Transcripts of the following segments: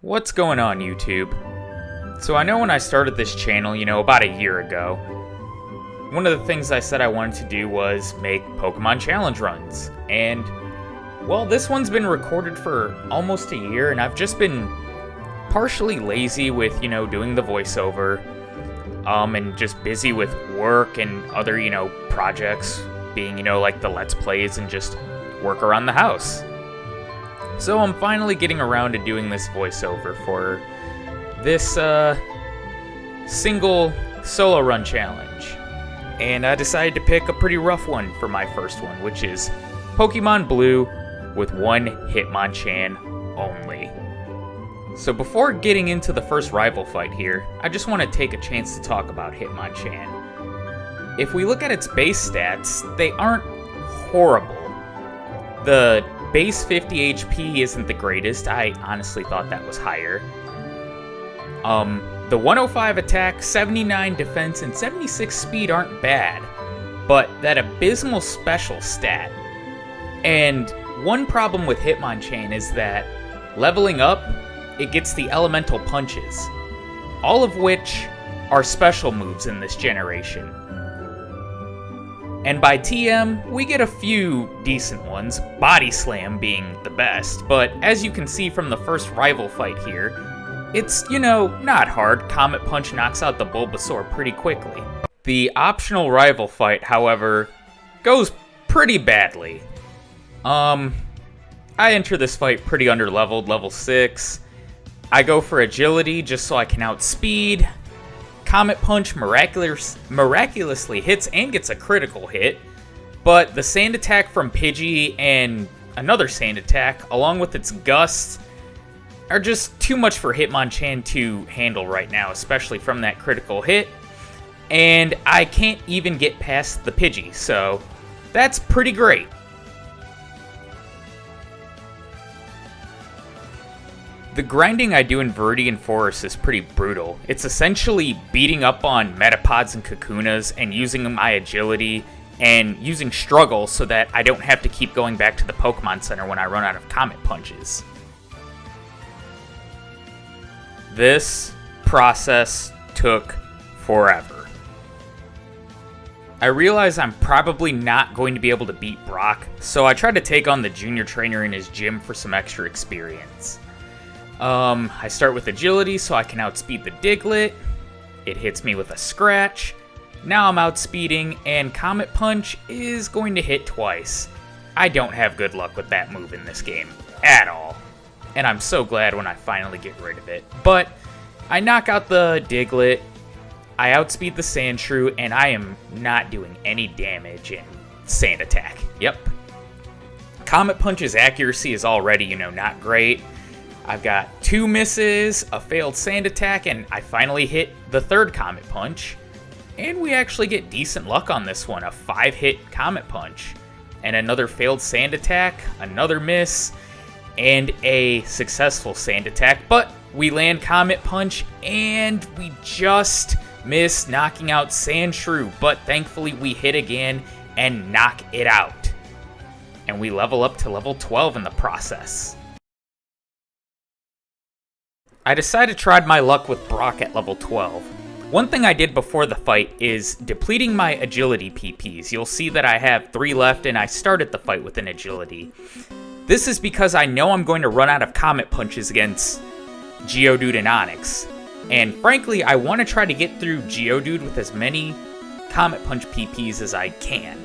What's going on, YouTube? So I know when I started this channel, about a year ago, one of the things I said I wanted to do was make Pokemon challenge runs. And, well, this one's been recorded for almost a year, and I've just been partially lazy with, doing the voiceover, and just busy with work and other, projects, being, like the Let's Plays and just work around the house. So I'm finally getting around to doing this voiceover for this single solo run challenge. And I decided to pick a pretty rough one for my first one, which is Pokemon Blue with one Hitmonchan only. So before getting into the first rival fight here, I just want to take a chance to talk about Hitmonchan. If we look at its base stats, they aren't horrible. The base 50 HP isn't the greatest. I honestly thought that was higher. The 105 attack, 79 defense, and 76 speed aren't bad, but that abysmal special stat. And one problem with Hitmonchan is that leveling up, it gets the elemental punches, all of which are special moves in this generation. And by TM, we get a few decent ones, Body Slam being the best, but as you can see from the first rival fight here, it's, not hard. Comet Punch knocks out the Bulbasaur pretty quickly. The optional rival fight, however, goes pretty badly. I enter this fight pretty underleveled, level 6. I go for agility just so I can outspeed. Comet Punch miraculously hits and gets a critical hit, but the Sand Attack from Pidgey and another Sand Attack, along with its Gust, are just too much for Hitmonchan to handle right now, especially from that critical hit, and I can't even get past the Pidgey, so that's pretty great. The grinding I do in Viridian Forest is pretty brutal. It's essentially beating up on Metapods and Kakunas and using my agility and using Struggle so that I don't have to keep going back to the Pokemon Center when I run out of Comet Punches. This process took forever. I realize I'm probably not going to be able to beat Brock, so I tried to take on the junior trainer in his gym for some extra experience. I start with agility so I can outspeed the Diglett. It hits me with a scratch. Now I'm outspeeding, and Comet Punch is going to hit twice. I don't have good luck with that move in this game, at all. And I'm so glad when I finally get rid of it. But I knock out the Diglett, I outspeed the Sandshrew, and I am not doing any damage in Sand Attack. Yep. Comet Punch's accuracy is already, not great. I've got 2 misses, a failed Sand Attack, and I finally hit the third Comet Punch. And we actually get decent luck on this one, a 5-hit Comet Punch. And another failed Sand Attack, another miss, and a successful Sand Attack. But we land Comet Punch, and we just miss knocking out Sandshrew. But thankfully we hit again and knock it out. And we level up to level 12 in the process. I decided to try my luck with Brock at level 12. One thing I did before the fight is depleting my agility PPs. You'll see that I have 3 left and I started the fight with an agility. This is because I know I'm going to run out of Comet Punches against Geodude and Onix. And frankly, I want to try to get through Geodude with as many Comet Punch PPs as I can.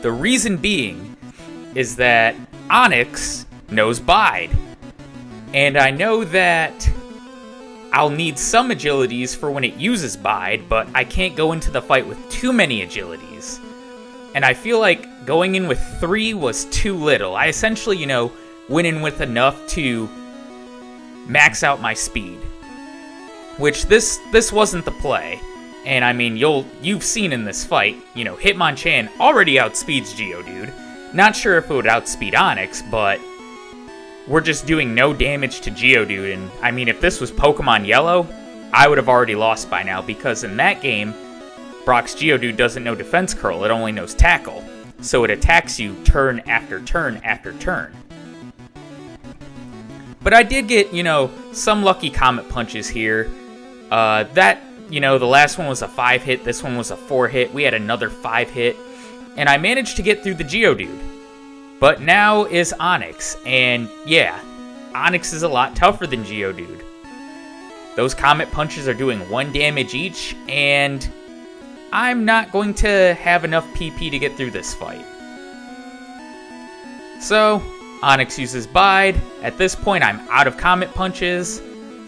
The reason being is that Onix knows Bide. And I know that I'll need some agilities for when it uses Bide, but I can't go into the fight with too many agilities. And I feel like going in with 3 was too little. I essentially, went in with enough to max out my speed. Which this wasn't the play. And I mean, you've seen in this fight, Hitmonchan already outspeeds Geodude. Not sure if it would outspeed Onix, but we're just doing no damage to Geodude, and I mean, if this was Pokemon Yellow, I would have already lost by now, because in that game, Brock's Geodude doesn't know Defense Curl, it only knows Tackle. So it attacks you turn after turn after turn. But I did get, some lucky Comet Punches here. The last one was a 5-hit, this one was a 4-hit. We had another 5-hit, and I managed to get through the Geodude. But now is Onix, and yeah, Onix is a lot tougher than Geodude. Those Comet Punches are doing 1 damage each, and I'm not going to have enough PP to get through this fight. So, Onix uses Bide. At this point, I'm out of Comet Punches,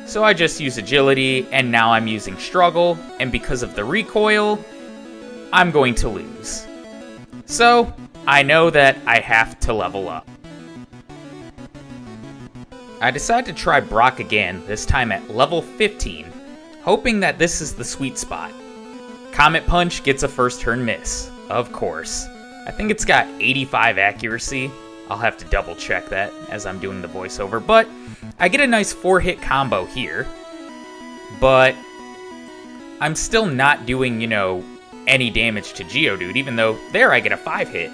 so I just use Agility, and now I'm using Struggle, and because of the recoil, I'm going to lose. So, I know that I have to level up. I decide to try Brock again, this time at level 15, hoping that this is the sweet spot. Comet Punch gets a first turn miss, of course. I think it's got 85 accuracy. I'll have to double check that as I'm doing the voiceover, but I get a nice 4-hit combo here. But I'm still not doing, any damage to Geodude, even though there I get a 5-hit.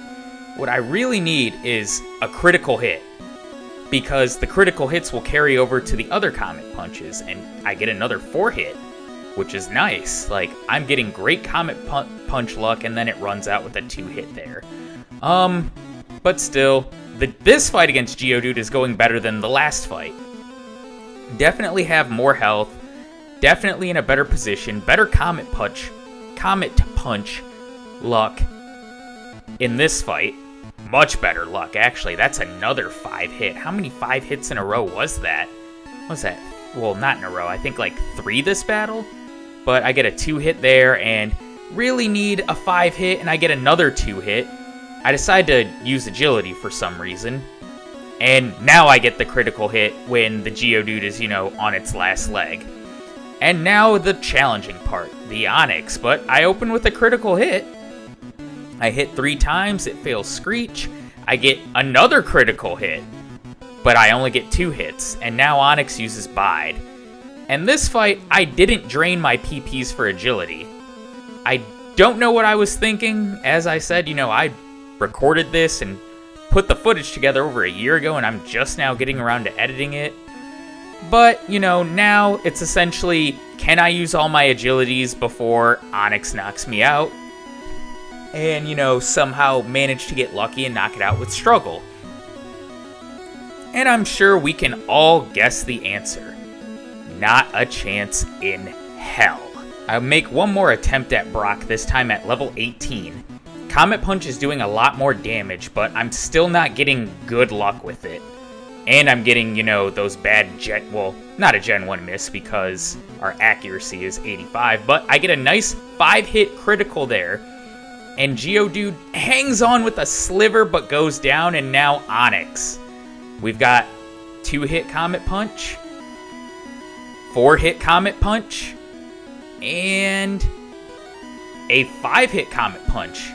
What I really need is a critical hit, because the critical hits will carry over to the other Comet Punches, and I get another 4-hit, which is nice. Like, I'm getting great Comet Punch luck, and then it runs out with a 2-hit there. But still, this fight against Geodude is going better than the last fight. Definitely have more health, definitely in a better position, better Comet Punch luck in this fight. Much better luck, actually. That's another 5-hit. How many 5 hits in a row was that? What was that? Well, not in a row. I think like 3 this battle. But I get a 2-hit there and really need a 5-hit, and I get another 2-hit. I decide to use Agility for some reason. And now I get the critical hit when the Geodude is, on its last leg. And now the challenging part, the Onix. But I open with a critical hit. I hit 3 times, it fails Screech. I get another critical hit, but I only get 2 hits, and now Onix uses Bide. And this fight, I didn't drain my PPs for Agility. I don't know what I was thinking. As I said, I recorded this and put the footage together over a year ago, and I'm just now getting around to editing it. But, now it's essentially, can I use all my Agilities before Onix knocks me out? And, somehow manage to get lucky and knock it out with Struggle. And I'm sure we can all guess the answer. Not a chance in hell. I'll make one more attempt at Brock, this time at level 18. Comet Punch is doing a lot more damage, but I'm still not getting good luck with it. And I'm getting, those bad not a Gen 1 miss because our accuracy is 85, but I get a nice 5-hit critical there. And Geodude hangs on with a sliver but goes down, and now Onix. We've got 2-hit Comet Punch, 4-hit Comet Punch, and a 5-hit Comet Punch.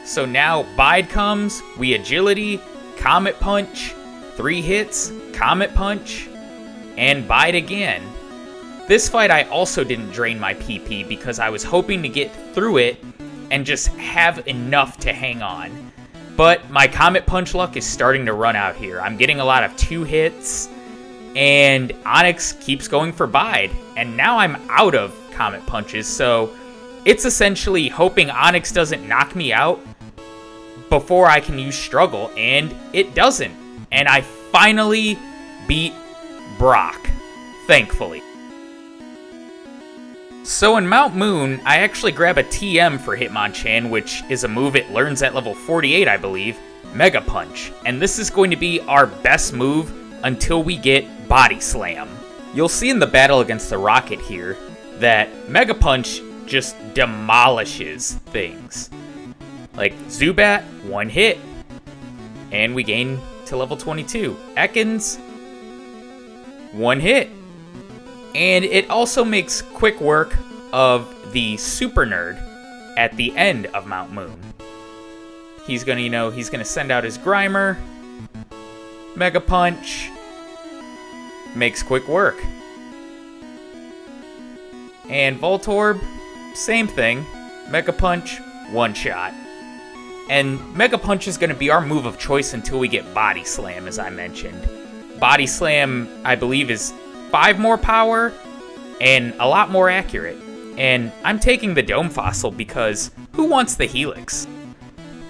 So now Bide comes, we Agility, Comet Punch, 3 hits, Comet Punch, and Bide again. This fight I also didn't drain my PP because I was hoping to get through it and just have enough to hang on. But my Comet Punch luck is starting to run out here. I'm getting a lot of 2 hits, and Onix keeps going for Bide. And now I'm out of Comet Punches, so it's essentially hoping Onix doesn't knock me out before I can use Struggle, and it doesn't. And I finally beat Brock, thankfully. So in Mount Moon, I actually grab a TM for Hitmonchan, which is a move it learns at level 48, I believe, Mega Punch. And this is going to be our best move until we get Body Slam. You'll see in the battle against the Rocket here that Mega Punch just demolishes things. Like Zubat, 1 hit, and we gain to level 22. Ekans, 1 hit. And it also makes quick work of the Super Nerd at the end of Mount Moon. He's gonna, he's gonna send out his Grimer. Mega Punch. Makes quick work. And Voltorb, same thing. Mega Punch, 1 shot. And Mega Punch is gonna be our move of choice until we get Body Slam, as I mentioned. Body Slam, I believe, is 5 more power and a lot more accurate. And I'm taking the Dome Fossil because who wants the Helix?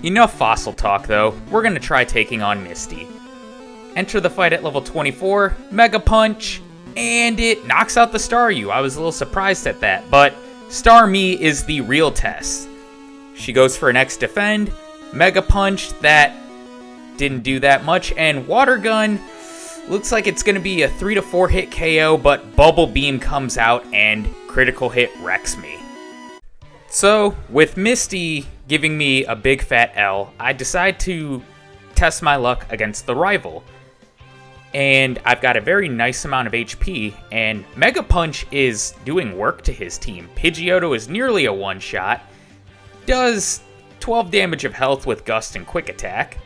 Enough fossil talk though, we're gonna try taking on Misty. Enter the fight at level 24, Mega Punch, and it knocks out the Staryu. I was a little surprised at that, but Starmie is the real test. She goes for an X Defend, Mega Punch, that didn't do that much, and Water Gun, looks like it's gonna be a 3 to 4 hit KO, but Bubble Beam comes out and critical hit wrecks me. So, with Misty giving me a big fat L, I decide to test my luck against the rival. And I've got a very nice amount of HP, and Mega Punch is doing work to his team. Pidgeotto is nearly a one-shot, does 12 damage of health with Gust and Quick Attack.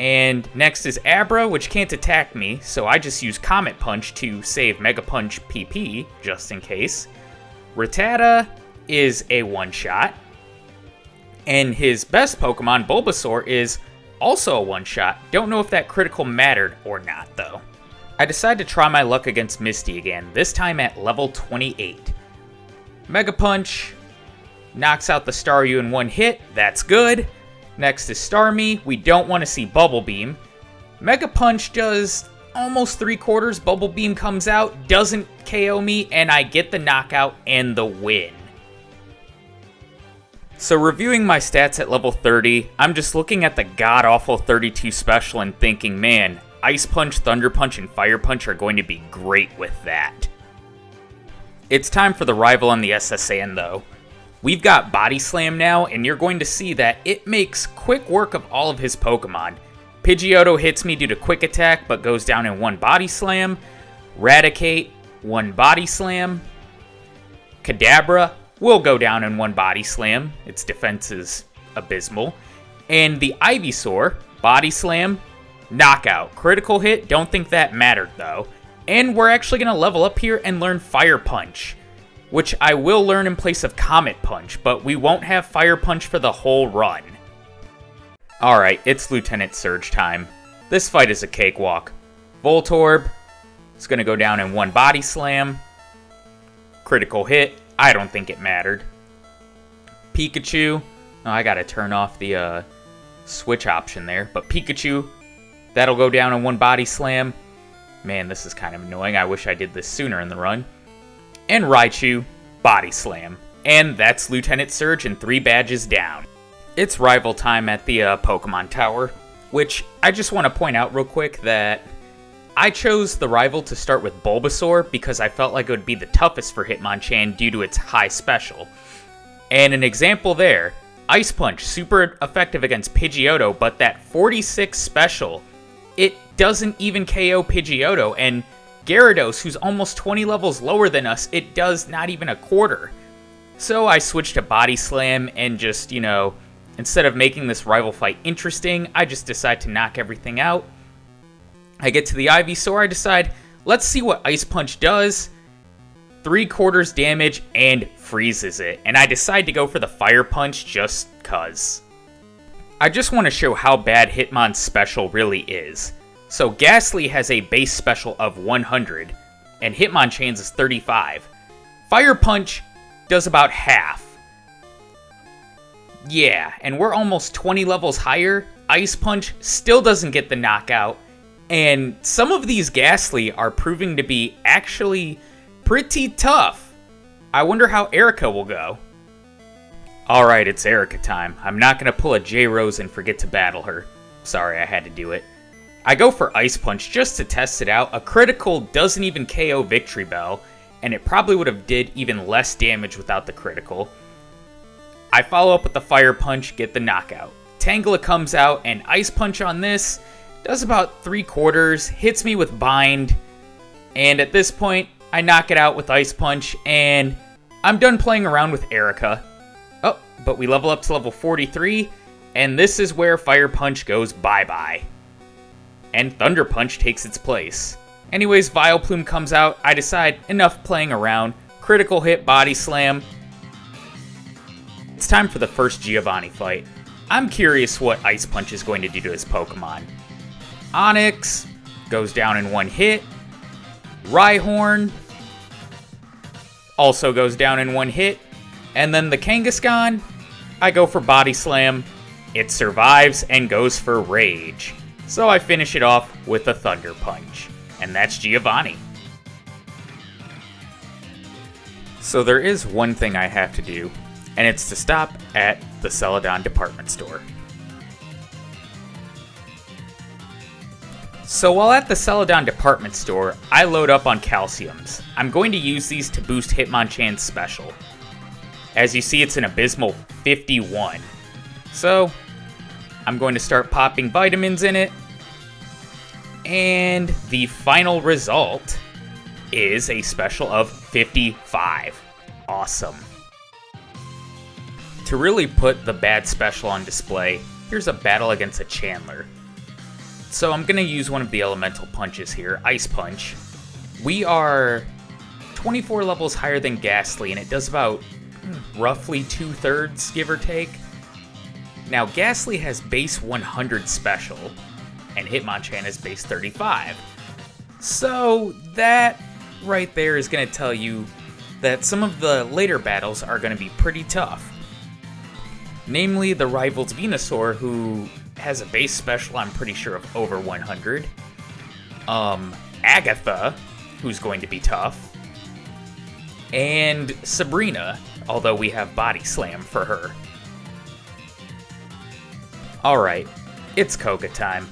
And next is Abra, which can't attack me, so I just use Comet Punch to save Mega Punch PP, just in case. Rattata is a one-shot, and his best Pokemon, Bulbasaur, is also a one-shot. Don't know if that critical mattered or not, though. I decide to try my luck against Misty again, this time at level 28. Mega Punch knocks out the Staryu in one hit, that's good. Next is Starmie, we don't want to see Bubble Beam. Mega Punch does almost 3/4, Bubble Beam comes out, doesn't KO me, and I get the knockout and the win. So reviewing my stats at level 30, I'm just looking at the god-awful 32 special and thinking, man, Ice Punch, Thunder Punch, and Fire Punch are going to be great with that. It's time for the rival on the SSN though. We've got Body Slam now, and you're going to see that it makes quick work of all of his Pokemon. Pidgeotto hits me due to Quick Attack, but goes down in one Body Slam. Raticate, one Body Slam. Kadabra will go down in one Body Slam. Its defense is abysmal. And the Ivysaur, Body Slam, knockout. Critical hit, don't think that mattered though. And we're actually going to level up here and learn Fire Punch, which I will learn in place of Comet Punch, but we won't have Fire Punch for the whole run. Alright, it's Lieutenant Surge time. This fight is a cakewalk. Voltorb is going to go down in one Body Slam. Critical hit, I don't think it mattered. Pikachu, oh, I gotta turn off the switch option there, but Pikachu, that'll go down in one Body Slam. Man, this is kind of annoying, I wish I did this sooner in the run. And Raichu, Body Slam. And that's Lieutenant Surge and 3 badges down. It's rival time at the Pokemon Tower, which I just want to point out real quick that I chose the rival to start with Bulbasaur because I felt like it would be the toughest for Hitmonchan due to its high special. And an example there, Ice Punch, super effective against Pidgeotto, but that 46 special, it doesn't even KO Pidgeotto, and Gyarados, who's almost 20 levels lower than us, it does not even 1/4. So I switched to Body Slam and just, instead of making this rival fight interesting, I just decide to knock everything out. I get to the Ivysaur, I decide, let's see what Ice Punch does. 3/4 damage and freezes it. And I decide to go for the Fire Punch just cuz. I just want to show how bad Hitmon's special really is. So Ghastly has a base special of 100, and Hitmonchan's is 35. Fire Punch does about half. Yeah, and we're almost 20 levels higher. Ice Punch still doesn't get the knockout, and some of these Ghastly are proving to be actually pretty tough. I wonder how Erica will go. Alright, it's Erica time. I'm not going to pull a J-Rose and forget to battle her. Sorry, I had to do it. I go for Ice Punch just to test it out. A critical doesn't even KO Victory Bell, and it probably would have did even less damage without the critical. I follow up with the Fire Punch, get the knockout. Tangela comes out, and Ice Punch on this does about 3/4, hits me with Bind, and at this point, I knock it out with Ice Punch, and I'm done playing around with Erica. Oh, but we level up to level 43, and this is where Fire Punch goes bye-bye. And Thunder Punch takes its place. Anyways, Vileplume comes out, I decide enough playing around, critical hit, Body Slam. It's time for the first Giovanni fight. I'm curious what Ice Punch is going to do to his Pokemon. Onix goes down in one hit. Rhyhorn also goes down in one hit. And then the Kangaskhan, I go for Body Slam. It survives and goes for Rage. So I finish it off with a Thunder Punch. And that's Giovanni. So there is one thing I have to do, and it's to stop at the Celadon department store. So while at the Celadon department store, I load up on calciums. I'm going to use these to boost Hitmonchan's special. As you see, it's an abysmal 51. So I'm going to start popping vitamins in it. And the final result is a special of 55. Awesome. To really put the bad special on display, here's a battle against a Chandler. So I'm going to use one of the elemental punches here, Ice Punch. We are 24 levels higher than Ghastly, and it does about roughly 2/3, give or take. Now, Ghastly has base 100 special, and Hitmonchan is base 35. So that right there is going to tell you that some of the later battles are going to be pretty tough. Namely, the rival's Venusaur, who has a base special, I'm pretty sure, of over 100. Agatha, who's going to be tough. And Sabrina, although we have Body Slam for her. Alright, it's Koga time.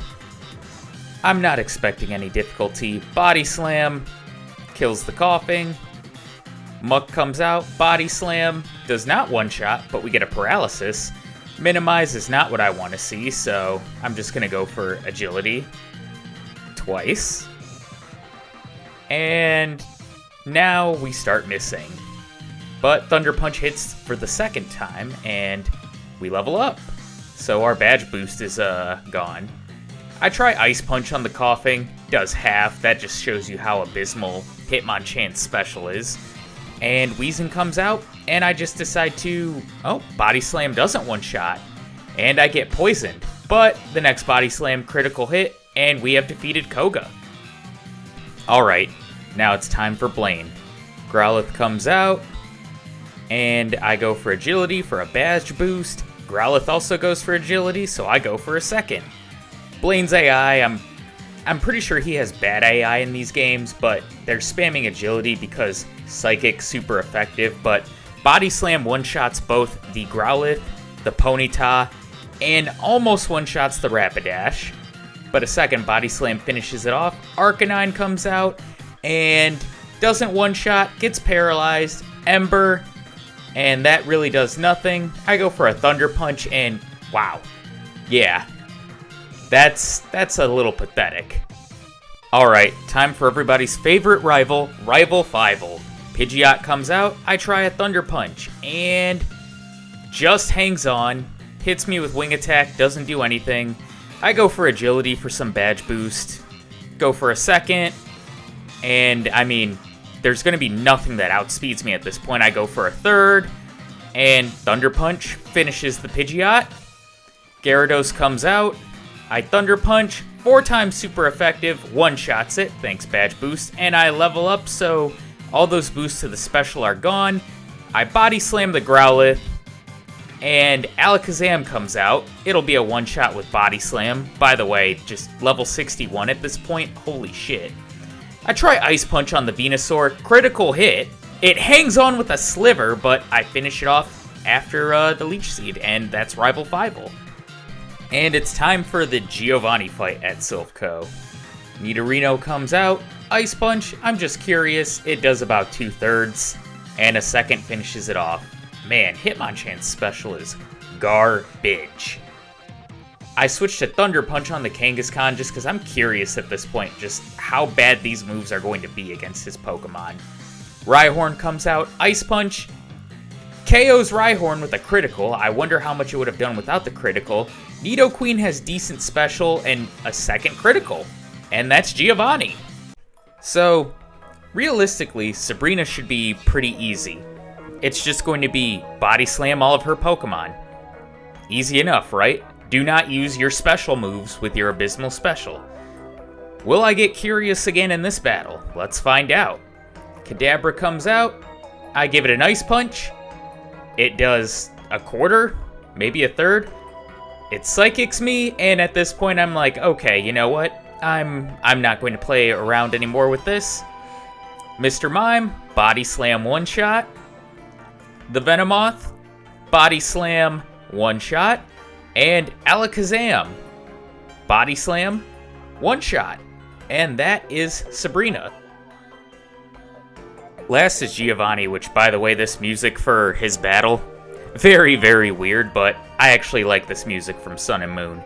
I'm not expecting any difficulty. Body Slam kills the coughing. Muck comes out, Body Slam, does not one-shot, but we get a paralysis. Minimize is not what I want to see, so I'm just going to go for Agility twice. And now we start missing. But Thunder Punch hits for the second time, and we level up. So our badge boost is gone. I try Ice Punch on the coughing, does half, that just shows you how abysmal Hitmonchan's special is. And Weezing comes out, and I just decide to, Body Slam doesn't one-shot, and I get poisoned. But the next Body Slam critical hit, and we have defeated Koga. Alright, now it's time for Blaine. Growlithe comes out, and I go for Agility for a badge boost. Growlithe also goes for Agility, so I go for a second. Blaine's AI, I'm pretty sure he has bad AI in these games, but they're spamming Agility because Psychic's super effective, but Body Slam one-shots both the Growlithe, the Ponyta, and almost one-shots the Rapidash. But a second Body Slam finishes it off. Arcanine comes out and doesn't one-shot, gets paralyzed. Ember, and that really does nothing. I go for a Thunder Punch, and wow. Yeah. That's a little pathetic. Alright, time for everybody's favorite rival, Rival Fivel. Pidgeot comes out, I try a Thunder Punch, and just hangs on, hits me with Wing Attack, doesn't do anything. I go for Agility for some badge boost, go for a second, and I mean, there's going to be nothing that outspeeds me at this point. I go for a third, and Thunder Punch finishes the Pidgeot. Gyarados comes out, I Thunder Punch, 4 times super effective, one-shots it, thanks badge boost, and I level up, so all those boosts to the special are gone. I Body Slam the Growlithe, and Alakazam comes out. It'll be a one-shot with Body Slam. By the way, just level 61 at this point, holy shit. I try Ice Punch on the Venusaur, critical hit. It hangs on with a Sliver, but I finish it off after the Leech Seed, and that's Rival Fivel. And it's time for the Giovanni fight at Silph.Co. Nidorino comes out, Ice Punch, I'm just curious, it does about 2/3, and a second finishes it off. Man, Hitmonchan's special is garbage. I switched to Thunder Punch on the Kangaskhan just because I'm curious at this point just how bad these moves are going to be against his Pokemon. Rhyhorn comes out, Ice Punch, KO's Rhyhorn with a critical. I wonder how much it would have done without the critical. Nidoqueen has decent special and a second critical. And that's Giovanni. So, realistically, Sabrina should be pretty easy. It's just going to be Body Slam all of her Pokemon. Easy enough, right? Do not use your special moves with your Abysmal special. Will I get curious again in this battle? Let's find out. Kadabra comes out. I give it an Ice Punch. It does a quarter, maybe a third. It Psychics me, and at this point I'm like, okay, you know what? I'm not going to play around anymore with this. Mr. Mime, Body Slam one-shot. The Venomoth, Body Slam one-shot. And Alakazam, Body Slam one-shot. And that is Sabrina. Last is Giovanni, which, by the way, this music for his battle, very, very weird, but I actually like this music from Sun and Moon.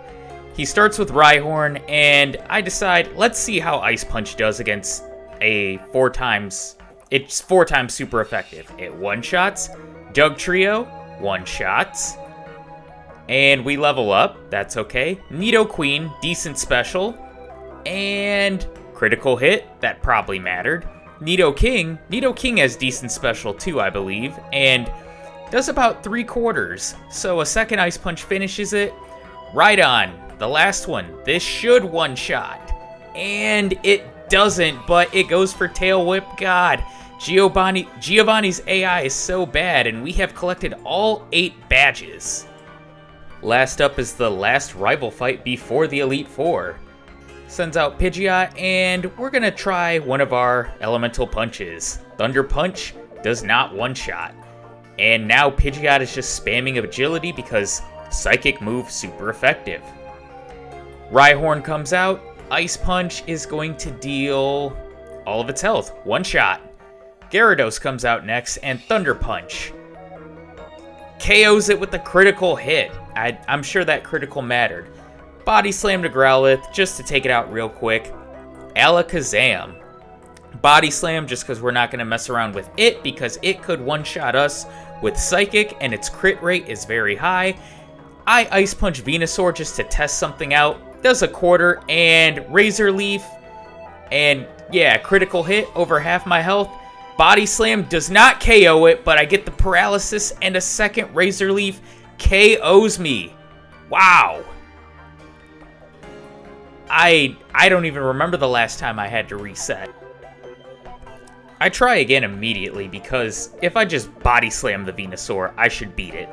He starts with Rhyhorn, and I decide, let's see how Ice Punch does against a 4 times... It's 4 times super effective. It one-shots, Dugtrio, one-shots, and we level up, that's okay. Nidoqueen, decent special, and critical hit, that probably mattered. Nidoking has decent special too, I believe, and does about 3/4. So a second Ice Punch finishes it. Right on, the last one. This should one-shot. And it doesn't, but it goes for Tail Whip. God, Giovanni's AI is so bad, and we have collected all 8 badges. Last up is the last rival fight before the Elite Four. Sends out Pidgeot, and we're gonna try one of our elemental punches. Thunder Punch does not one-shot. And now Pidgeot is just spamming agility because Psychic move super effective. Rhyhorn comes out. Ice Punch is going to deal all of its health. One-shot. Gyarados comes out next, and Thunder Punch KOs it with a critical hit. I'm sure that critical mattered. Body Slam to Growlithe, just to take it out real quick. Alakazam. Body Slam, just because we're not going to mess around with it, because it could one-shot us with Psychic, and its crit rate is very high. I Ice Punch Venusaur just to test something out. Does a quarter, and Razor Leaf. And yeah, critical hit, over half my health. Body Slam does not KO it, but I get the paralysis, and a second Razor Leaf KOs me. Wow. I don't even remember the last time I had to reset. I try again immediately because if I just Body Slam the Venusaur, I should beat it.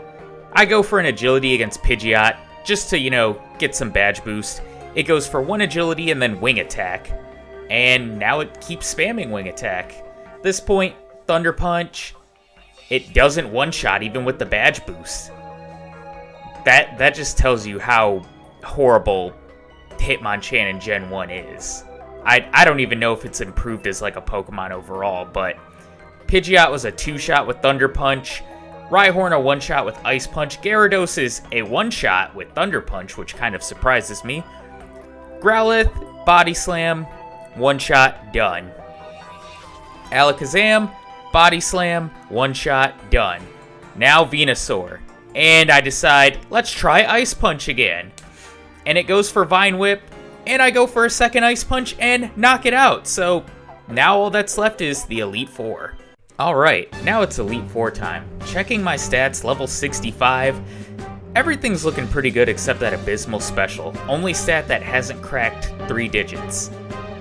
I go for an agility against Pidgeot just to, you know, get some badge boost. It goes for 1 agility and then wing attack. And now it keeps spamming wing attack. At this point, Thunder Punch, it doesn't one-shot even with the badge boost. That just tells you how horrible Hitmonchan in Gen 1 is. I don't even know if it's improved as like a Pokemon overall, but Pidgeot was a 2-shot with Thunder Punch, Rhyhorn a 1-shot with Ice Punch, Gyarados is a 1-shot with Thunder Punch, which kind of surprises me. Growlithe, Body Slam, 1-shot, done. Alakazam, Body Slam, 1-shot, done. Now Venusaur. And I decide, let's try Ice Punch again. And it goes for Vine Whip, and I go for a second Ice Punch and knock it out. So now all that's left is the Elite Four. Alright, now it's Elite Four time. Checking my stats, level 65. Everything's looking pretty good except that Abysmal special. Only stat that hasn't cracked 3 digits.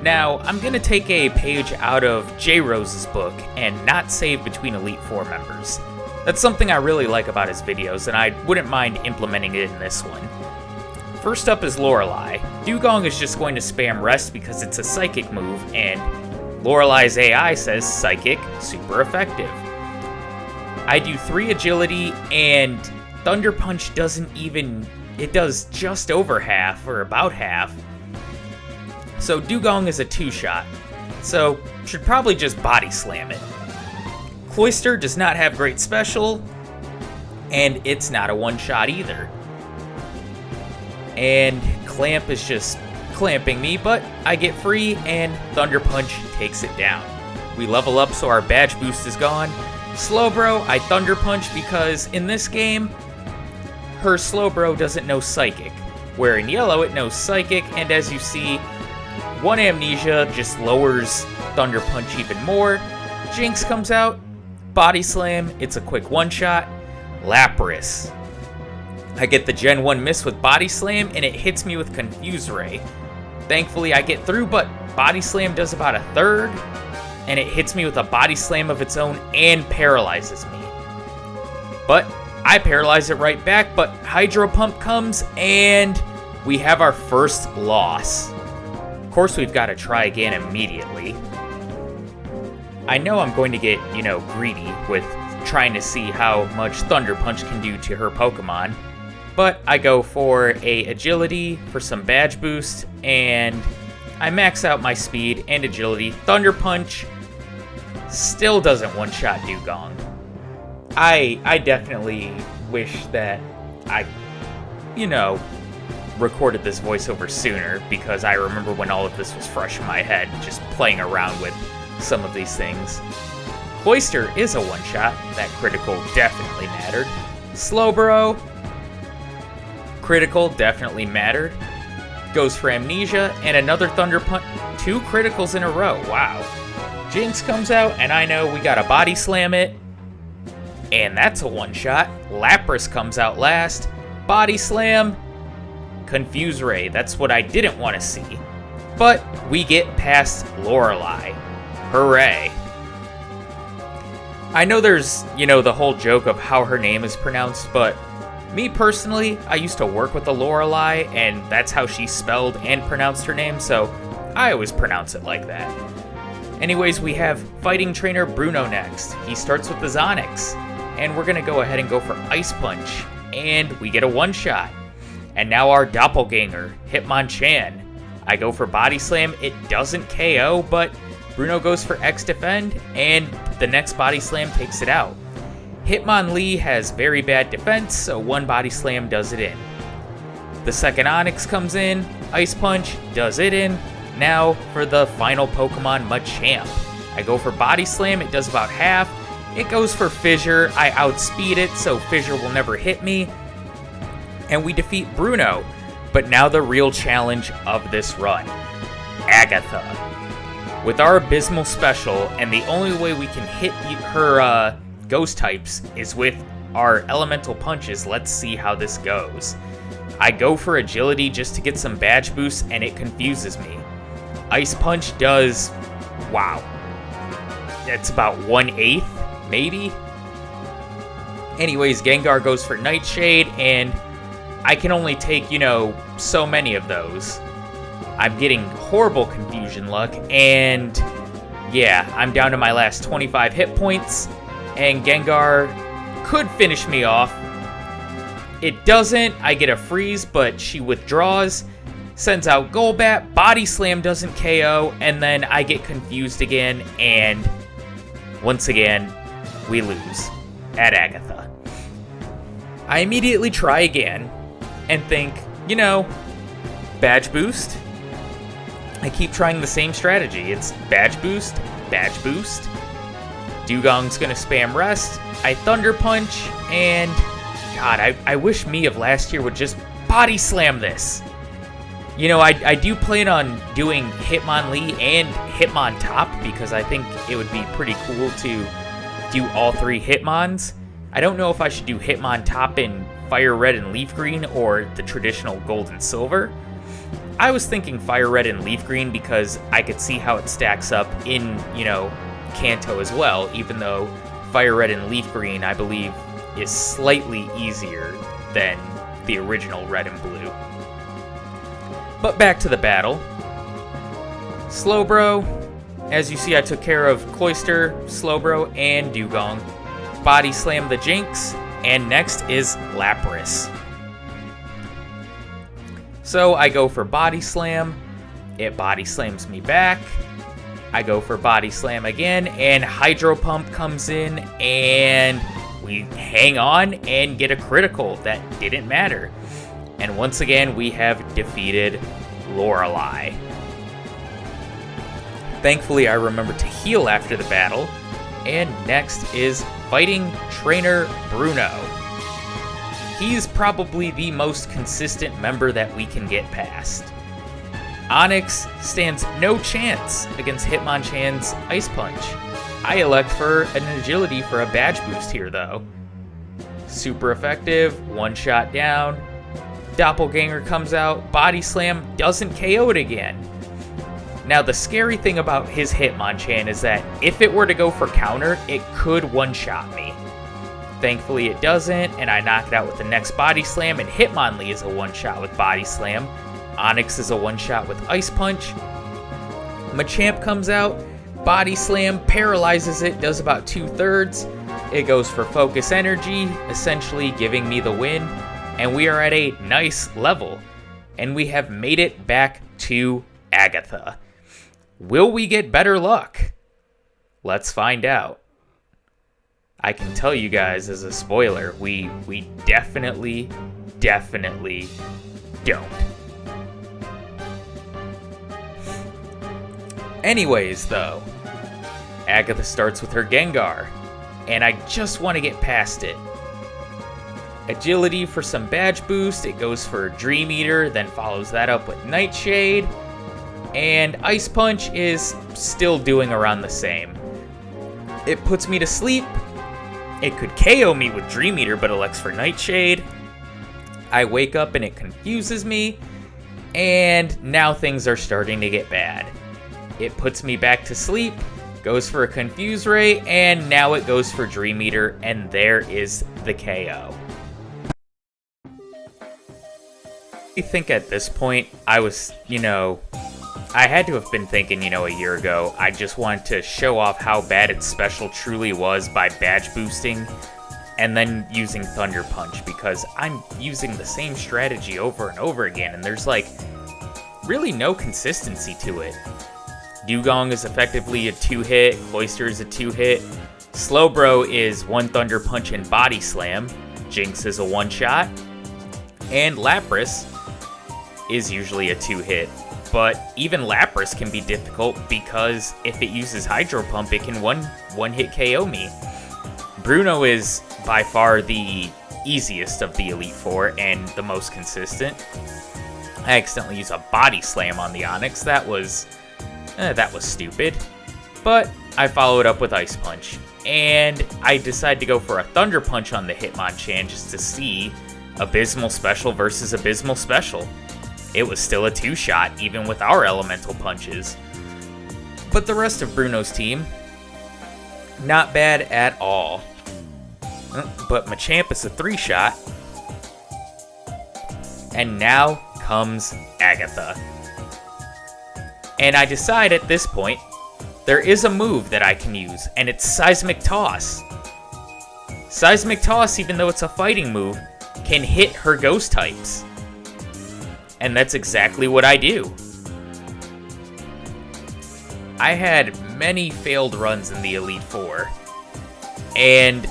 Now, I'm gonna take a page out of J Rose's book and not save between Elite Four members. That's something I really like about his videos, and I wouldn't mind implementing it in this one. First up is Lorelei. Dugong is just going to spam Rest because it's a Psychic move, and Lorelei's AI says Psychic, super effective. I do 3 agility, and Thunder Punch doesn't even... It does just over half, or about half. So Dugong is a 2-shot, so should probably just Body Slam it. Cloyster does not have great special, and it's not a 1-shot either. And Clamp is just clamping me, but I get free, and Thunder Punch takes it down. We level up, so our badge boost is gone. Slowbro, I Thunder Punch because in this game, her Slowbro doesn't know Psychic, where in yellow it knows Psychic, and as you see, 1 Amnesia just lowers Thunder Punch even more. Jinx comes out, Body Slam, it's a quick 1-shot. Lapras. I get the Gen 1 miss with Body Slam, and it hits me with Confuse Ray. Thankfully, I get through, but Body Slam does about a third, and it hits me with a Body Slam of its own and paralyzes me. But I paralyze it right back, but Hydro Pump comes, and we have our first loss. Of course, we've got to try again immediately. I know I'm going to get, greedy with trying to see how much Thunder Punch can do to her Pokemon, but I go for a Agility for some badge boost, and I max out my speed and agility. Thunder Punch still doesn't one-shot Dewgong. I definitely wish that I, recorded this voiceover sooner, because I remember when all of this was fresh in my head, just playing around with some of these things. Cloyster is a one-shot. That critical definitely mattered. Slowbro, critical definitely mattered. Goes for Amnesia, and another Thunder Punch. 2 criticals in a row. Wow. Jinx comes out, and I know we gotta Body Slam it. And that's a one-shot. Lapras comes out last. Body Slam. Confuse Ray. That's what I didn't want to see. But we get past Lorelei. Hooray. I know there's, the whole joke of how her name is pronounced, but me personally, I used to work with a Lorelei, and that's how she spelled and pronounced her name, so I always pronounce it like that. Anyways, we have Fighting Trainer Bruno next. He starts with the Zonix, and we're going to go ahead and go for Ice Punch, and we get a one-shot. And now our doppelganger, Hitmonchan. I go for Body Slam. It doesn't KO, but Bruno goes for X Defend, and the next Body Slam takes it out. Hitmonlee has very bad defense, so one Body Slam does it in. The second Onix comes in, Ice Punch does it in. Now for the final Pokemon, Machamp. I go for Body Slam, it does about half. It goes for Fissure, I outspeed it, so Fissure will never hit me. And we defeat Bruno. But now the real challenge of this run, Agatha. With our Abysmal Special, and the only way we can hit her Ghost types is with our Elemental Punches. Let's see how this goes. I go for Agility just to get some badge boosts, and it confuses me. Ice Punch does, wow, it's about 1/8, maybe? Anyways, Gengar goes for Nightshade, and I can only take, so many of those. I'm getting horrible confusion luck, and yeah, I'm down to my last 25 hit points, and Gengar could finish me off. It doesn't. I get a freeze, but she withdraws, sends out Golbat, Body Slam doesn't KO, and then I get confused again, and once again, we lose at Agatha. I immediately try again, and think, badge boost. I keep trying the same strategy. It's badge boost, badge boost. Dewgong's gonna spam rest. I Thunder Punch, and God, I wish me of last year would just Body Slam this. I do plan on doing Hitmonlee and Hitmontop, because I think it would be pretty cool to do all 3 Hitmons. I don't know if I should do Hitmontop in Fire Red and Leaf Green or the traditional Gold and Silver. I was thinking Fire Red and Leaf Green because I could see how it stacks up in, Kanto as well, even though Fire Red and Leaf Green, I believe, is slightly easier than the original Red and Blue. But back to the battle. Slowbro. As you see, I took care of Cloyster, Slowbro, and Dewgong. Body Slam the Jinx, and next is Lapras. So I go for Body Slam, it Body Slams me back. I go for Body Slam again, and Hydro Pump comes in, and we hang on and get a critical that didn't matter. And once again, we have defeated Lorelei. Thankfully, I remembered to heal after the battle, and next is Fighting Trainer Bruno. He's probably the most consistent member that we can get past. Onix stands no chance against Hitmonchan's Ice Punch. I elect for an Agility for a badge boost here, though. Super effective, one shot down. Doppelganger comes out, Body Slam, doesn't KO it again. Now, the scary thing about his Hitmonchan is that if it were to go for counter, it could one-shot me. Thankfully, it doesn't, and I knock it out with the next Body Slam, and Hitmonlee is a one-shot with Body Slam. Onix is a one-shot with Ice Punch. Machamp comes out, Body Slam, paralyzes it, does about 2/3. It goes for Focus Energy, essentially giving me the win, and we are at a nice level, and we have made it back to Agatha. Will we get better luck? Let's find out. I can tell you guys as a spoiler, we definitely don't. Anyways, though, Agatha starts with her Gengar, and I just want to get past it. Agility for some badge boost, it goes for Dream Eater, then follows that up with Nightshade, and Ice Punch is still doing around the same. It puts me to sleep. It could KO me with Dream Eater, but elects for Nightshade. I wake up and it confuses me, and now things are starting to get bad. It puts me back to sleep, goes for a Confuse Ray, and now it goes for Dream Eater, and there is the KO. I think at this point, I was, I had to have been thinking, a year ago, I just wanted to show off how bad its special truly was by badge boosting and then using Thunder Punch, because I'm using the same strategy over and over again, and there's really no consistency to it. Dugong is effectively a 2-hit, Cloyster is a 2-hit, Slowbro is 1 Thunder Punch and Body Slam, Jinx is a 1-shot, and Lapras is usually a 2-hit. But even Lapras can be difficult because if it uses Hydro Pump, it can one-hit KO me. Bruno is by far the easiest of the Elite Four and the most consistent. I accidentally used a Body Slam on the Onix. That was stupid. But I followed up with Ice Punch. And I decided to go for a Thunder Punch on the Hitmonchan just to see Abysmal Special versus Abysmal Special. It was still a 2-shot, even with our elemental punches. But the rest of Bruno's team, not bad at all. But Machamp is a 3-shot. And now comes Agatha. And I decide at this point, there is a move that I can use, and it's Seismic Toss. Seismic Toss, even though it's a fighting move, can hit her ghost types. And that's exactly what I do. I had many failed runs in the Elite Four, and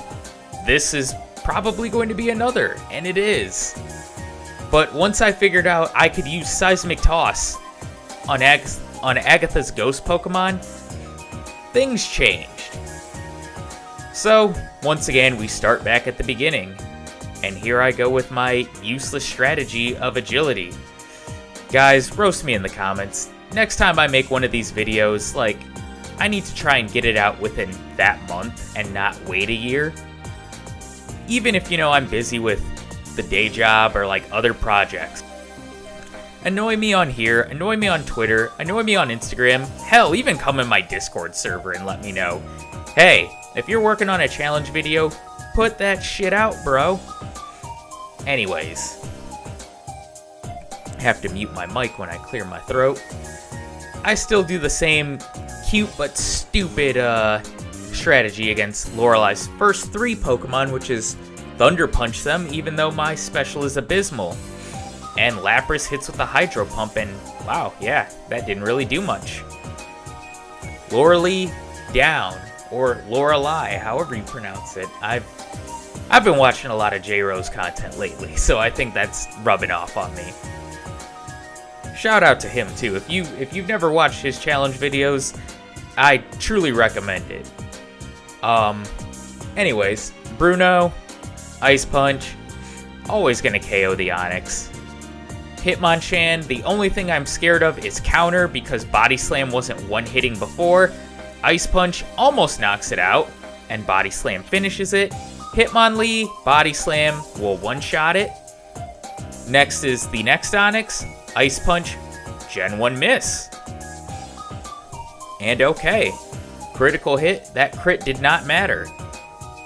this is probably going to be another, and it is. But once I figured out I could use Seismic Toss on Agatha's ghost Pokemon, things changed. So, once again, we start back at the beginning, and here I go with my useless strategy of agility. Guys, roast me in the comments. Next time I make one of these videos, I need to try and get it out within that month and not wait a year. Even if, I'm busy with the day job or other projects. Annoy me on here, annoy me on Twitter, annoy me on Instagram, hell, even come in my Discord server and let me know. Hey, if you're working on a challenge video, put that shit out, bro. Anyways. I have to mute my mic when I clear my throat. I still do the same cute but stupid strategy against Lorelei's first 3 Pokemon, which is Thunder Punch them, even though my special is Abysmal. And Lapras hits with the Hydro Pump, and wow, yeah, that didn't really do much. Lorelei down, or Lorelei, however you pronounce it. I've been watching a lot of J-Rose content lately, so I think that's rubbing off on me. Shout out to him too. If you've never watched his challenge videos, I truly recommend it. Anyways, Bruno, Ice Punch, always gonna KO the Onix. Hitmonchan, the only thing I'm scared of is counter because Body Slam wasn't one-hitting before. Ice Punch almost knocks it out, and Body Slam finishes it. Hitmonlee, Body Slam will one-shot it. Next is the next Onix, Ice Punch, Gen 1 miss. And okay, critical hit, that crit did not matter.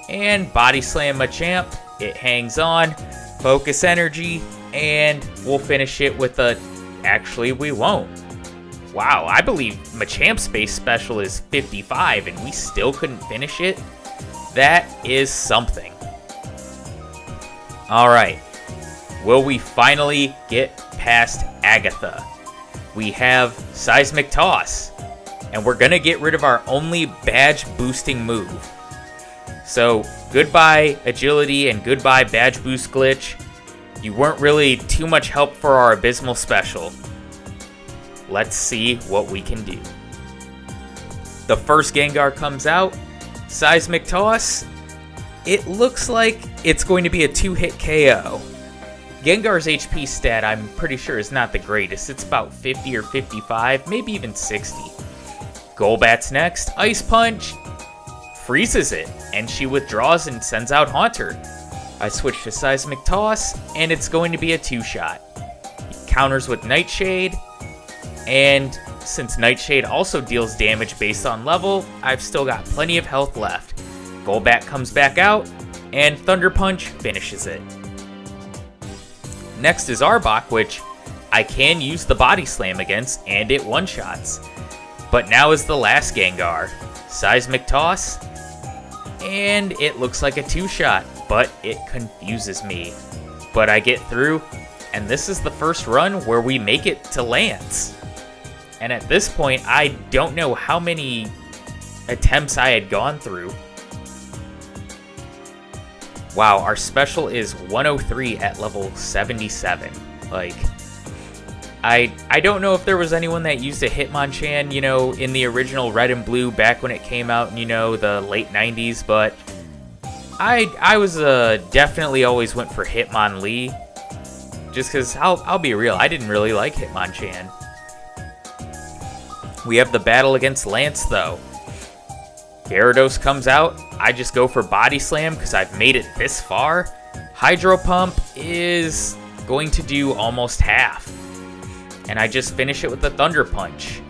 And Body Slam Machamp, it hangs on, Focus Energy, and we'll finish it with a, actually we won't. Wow, I believe Machamp's base special is 55 and we still couldn't finish it. That is something. Alright, will we finally get past Agatha? We have Seismic Toss, and we're gonna get rid of our only badge boosting move. So, goodbye Agility and goodbye Badge Boost Glitch. You weren't really too much help for our Abysmal special. Let's see what we can do. The first Gengar comes out, Seismic Toss. It looks like it's going to be a 2-hit KO. Gengar's HP stat, I'm pretty sure, is not the greatest. It's about 50 or 55, maybe even 60. Golbat's next, Ice Punch, freezes it, and she withdraws and sends out Haunter. I switch to Seismic Toss, and it's going to be a 2-shot. Counters with Nightshade, and since Nightshade also deals damage based on level, I've still got plenty of health left. Golbat comes back out, and Thunder Punch finishes it. Next is Arbok, which I can use the Body Slam against, and it one-shots. But now is the last Gengar. Seismic Toss, and it looks like a 2-shot, but it confuses me. But I get through, and this is the first run where we make it to Lance. And at this point, I don't know how many attempts I had gone through. Wow, our special is 103 at level 77. Like, I don't know if there was anyone that used a Hitmonchan, you know, in the original Red and Blue back when it came out in, you know, the late 90s, but I was definitely always went for Hitmonlee. Just because, I'll be real, I didn't really like Hitmonchan. We have the battle against Lance, though. Gyarados comes out. I just go for Body Slam because I've made it this far. Hydro Pump is going to do almost half. And I just finish it with the Thunder Punch.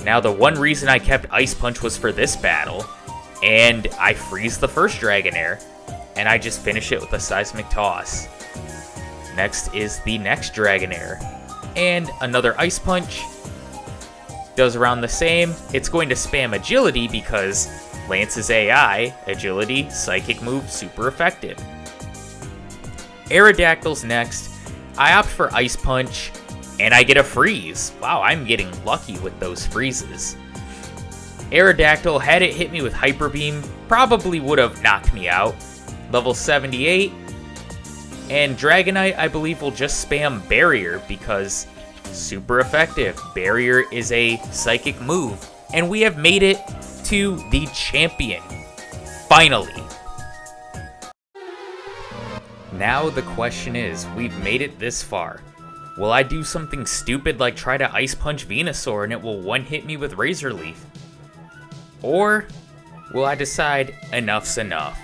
Now, the one reason I kept Ice Punch was for this battle. And I freeze the first Dragonair. And I just finish it with a Seismic Toss. Next is the next Dragonair. And another Ice Punch. Does around the same. It's going to spam Agility because Lance's AI, Agility, Psychic move, super effective. Aerodactyl's next. I opt for Ice Punch, and I get a freeze. Wow, I'm getting lucky with those freezes. Aerodactyl, had it hit me with Hyper Beam, probably would have knocked me out. Level 78. And Dragonite, I believe, will just spam Barrier because super effective. Barrier is a psychic move. And we have made it to the champion. Finally. Now the question is, we've made it this far. Will I do something stupid like try to Ice Punch Venusaur and it will one-hit me with Razor Leaf? Or will I decide enough's enough?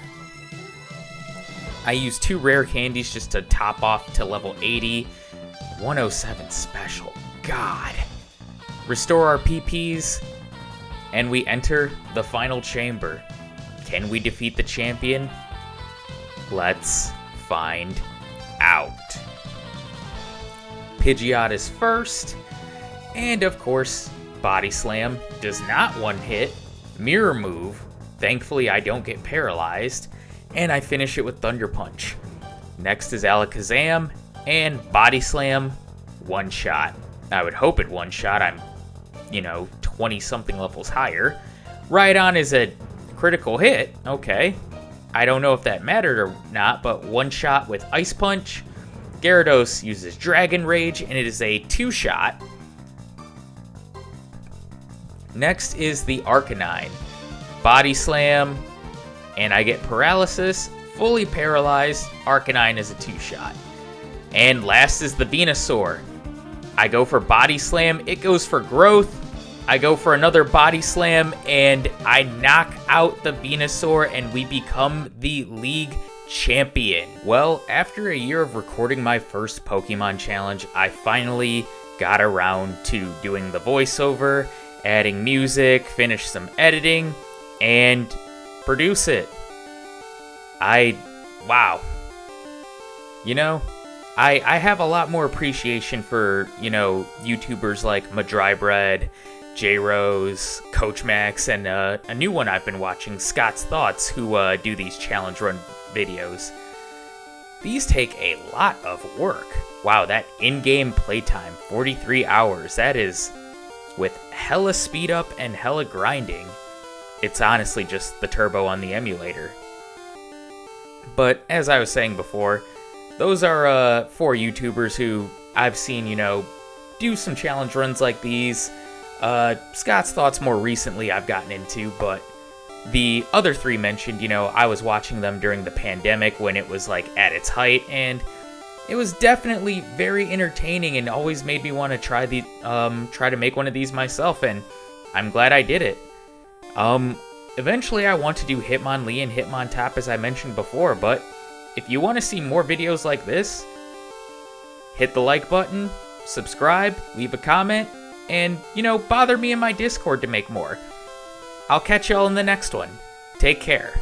I use 2 rare candies just to top off to level 80. 107 special. God. Restore our PPs, and we enter the final chamber. Can we defeat the champion? Let's find out. Pidgeot is first, and of course, Body Slam does not one-hit. Mirror move. Thankfully, I don't get paralyzed, and I finish it with Thunder Punch. Next is Alakazam, and Body Slam, one-shot. I would hope it one-shot. I'm, 20-something levels higher. Rhydon is a critical hit. Okay. I don't know if that mattered or not, but one-shot with Ice Punch. Gyarados uses Dragon Rage, and it is a 2-shot. Next is the Arcanine. Body Slam, and I get Paralysis. Fully paralyzed. Arcanine is a 2-shot. And last is the Venusaur. I go for Body Slam, it goes for Growth. I go for another Body Slam, and I knock out the Venusaur, and we become the League champion. Well, after a year of recording my first Pokemon challenge, I finally got around to doing the voiceover, adding music, finish some editing, and produce it. Wow. You know, I have a lot more appreciation for, YouTubers like Mah Dry Bread, J-Rose, Coach Max, and a new one I've been watching, Scott's Thoughts, who do these challenge run videos. These take a lot of work. Wow, that in-game playtime, 43 hours, that is with hella speed up and hella grinding. It's honestly just the turbo on the emulator. But as I was saying before, those are 4 YouTubers who I've seen, do some challenge runs like these. Scott's Thoughts more recently I've gotten into, but the other 3 mentioned, I was watching them during the pandemic when it was like at its height, and it was definitely very entertaining and always made me want to try to make one of these myself, and I'm glad I did it. Eventually I want to do Hitmonlee and Hitmontop as I mentioned before, but if you want to see more videos like this, hit the like button, subscribe, leave a comment, and, bother me in my Discord to make more. I'll catch y'all in the next one. Take care.